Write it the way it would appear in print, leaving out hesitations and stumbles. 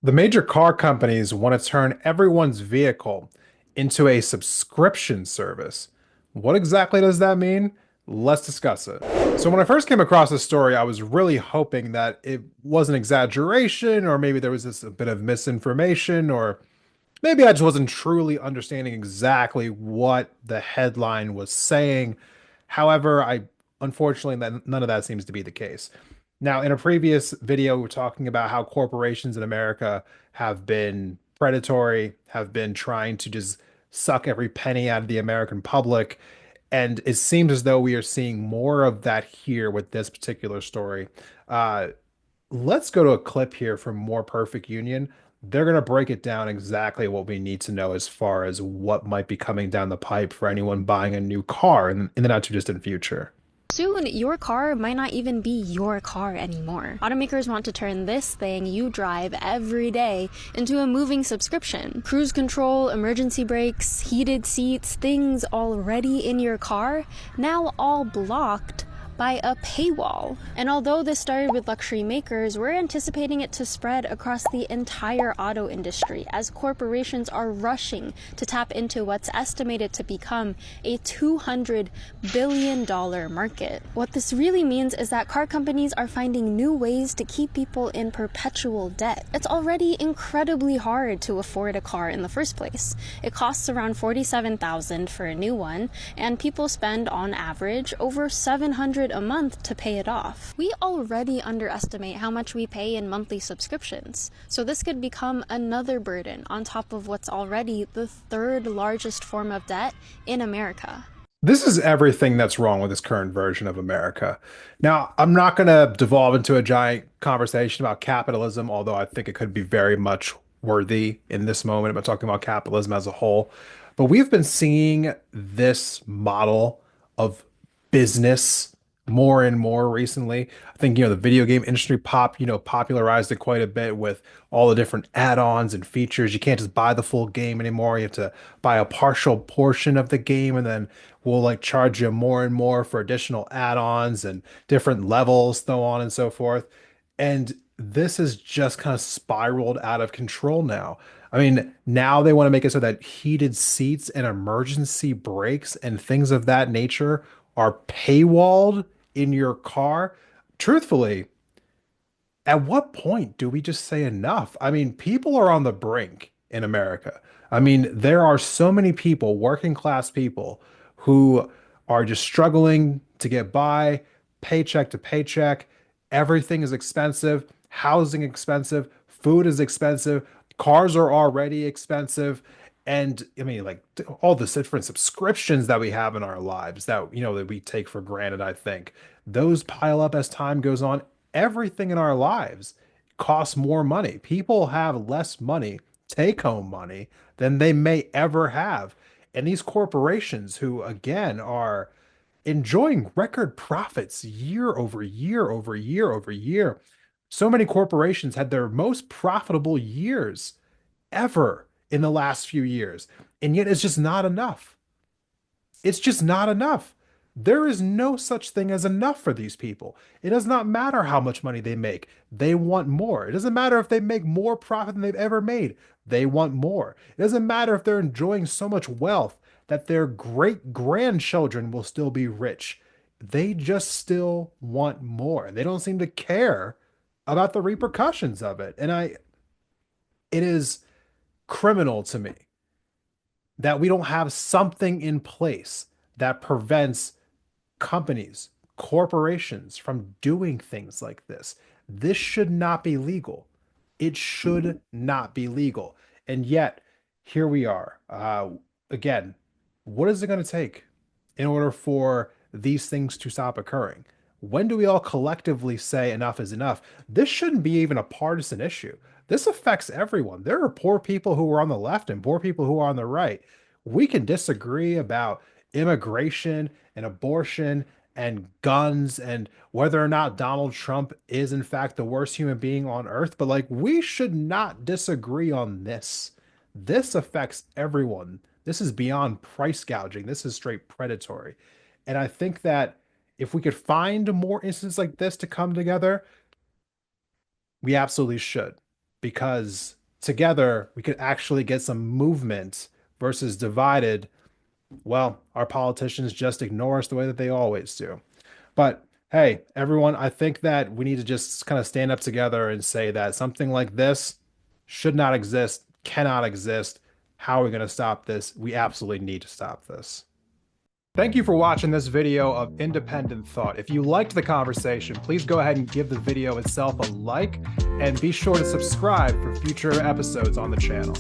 The major car companies want to turn everyone's vehicle into a subscription service. What exactly does that mean? Let's discuss it. So, when I first came across this story, I was really hoping that it was an exaggeration, or maybe there was a bit of misinformation, or maybe I just wasn't truly understanding exactly what the headline was saying. However, I unfortunately none of that seems to be the case. Now, in a previous video, we were talking about how corporations in America have been predatory, have been trying to just suck every penny out of the American public. And it seems as though we are seeing more of that here with this particular story. Uh, let's go to a clip here from More Perfect Union. They're going to break it down exactly what we need to know as far as what might be coming down the pipe for anyone buying a new car in the not too distant future. Soon, your car might not even be your car anymore. Automakers want to turn this thing you drive every day into a moving subscription. Cruise control, emergency brakes, heated seats, things already in your car, now all blocked by a paywall. And although this started with luxury makers, we're anticipating it to spread across the entire auto industry as corporations are rushing to tap into what's estimated to become a $200 billion market. What this really means is that car companies are finding new ways to keep people in perpetual debt. It's already incredibly hard to afford a car in the first place. It costs around $47,000 for a new one, and people spend on average over $700 a month to pay it off. We already underestimate how much we pay in monthly subscriptions, so this could become another burden on top of what's already the third largest form of debt in America. This is everything that's wrong with this current version of America. Now, I'm not going to devolve into a giant conversation about capitalism, although I think it could be very much worthy in this moment about talking about capitalism as a whole. But we've been seeing this model of business more and more recently. I think, the video game industry popularized it quite a bit with all the different add-ons and features. You can't just buy the full game anymore. You have to buy a partial portion of the game, and then we'll like charge you more and more for additional add-ons and different levels, so on and so forth. And this has just kind of spiraled out of control now. I mean, now they want to make it so that heated seats and emergency brakes and things of that nature are paywalled in your car. Truthfully, at what point do we just say enough? I mean, people are on the brink in America. I mean, there are so many people, working class people, who are just struggling to get by, paycheck to paycheck. Everything is expensive, housing expensive, food is expensive, cars are already expensive. And I mean, like all the different subscriptions that we have in our lives that, that we take for granted, I think those pile up as time goes on. Everything in our lives costs more money. People have less money, take home money, than they may ever have. And these corporations, who again are enjoying record profits year over year over year over year, so many corporations had their most profitable years ever in the last few years. And yet it's just not enough. It's just not enough. There is no such thing as enough for these people. It does not matter how much money they make. They want more. It doesn't matter if they make more profit than they've ever made. They want more. It doesn't matter if they're enjoying so much wealth that their great grandchildren will still be rich. They just still want more. They don't seem to care about the repercussions of it. It is criminal to me that we don't have something in place that prevents companies, corporations from doing things like this. This should not be legal. It should not be legal. And yet, here we are. Again, what is it going to take in order for these things to stop occurring? When do we all collectively say enough is enough? This shouldn't be even a partisan issue. This affects everyone. There are poor people who are on the left and poor people who are on the right. We can disagree about immigration and abortion and guns and whether or not Donald Trump is in fact the worst human being on earth, but like we should not disagree on this. This affects everyone. This is beyond price gouging. This is straight predatory. And I think that if we could find more instances like this to come together, we absolutely should. because together we could actually get some movement versus divided. Well, our politicians just ignore us the way that they always do. But hey, everyone, I think that we need to just kind of stand up together and say that something like this should not exist, cannot exist. How are we going to stop this? We absolutely need to stop this. Thank you for watching this video of independent thought. If you liked the conversation, please go ahead and give the video itself a like and be sure to subscribe for future episodes on the channel.